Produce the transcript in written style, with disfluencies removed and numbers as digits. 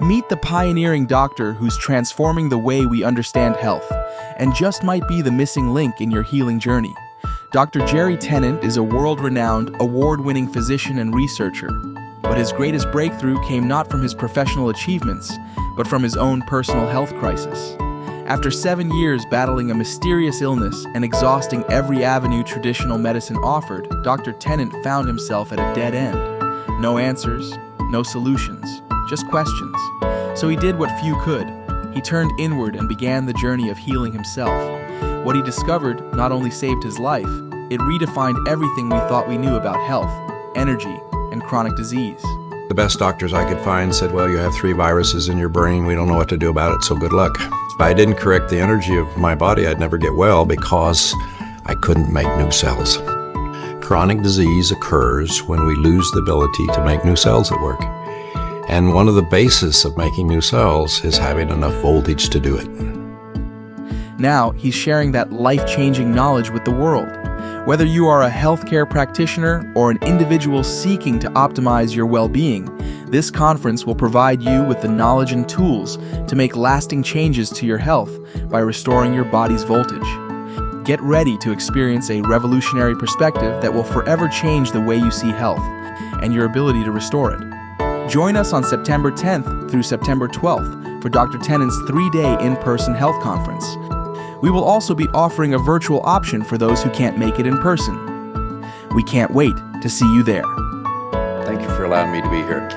Meet the pioneering doctor who's transforming the way we understand health, and just might be the missing link in your healing journey. Dr. Jerry Tennant is a world-renowned, award-winning physician and researcher, but his greatest breakthrough came not from his professional achievements, but from his own personal health crisis. After 7 years battling a mysterious illness and exhausting every avenue traditional medicine offered, Dr. Tennant found himself at a dead end. No answers, no solutions, just questions. So he did what few could. He turned inward and began the journey of healing himself. What he discovered not only saved his life, it redefined everything we thought we knew about health, energy, and chronic disease. The best doctors I could find said, well, you have 3 viruses in your brain. We don't know what to do about it, so good luck. If I didn't correct the energy of my body, I'd never get well because I couldn't make new cells. Chronic disease occurs when we lose the ability to make new cells at work. And one of the bases of making new cells is having enough voltage to do it. Now, he's sharing that life-changing knowledge with the world. Whether you are a healthcare practitioner or an individual seeking to optimize your well-being, this conference will provide you with the knowledge and tools to make lasting changes to your health by restoring your body's voltage. Get ready to experience a revolutionary perspective that will forever change the way you see health and your ability to restore it. Join us on September 10th through September 12th for Dr. Tennant's 3-day in-person health conference. We will also be offering a virtual option for those who can't make it in person. We can't wait to see you there. Thank you for allowing me to be here.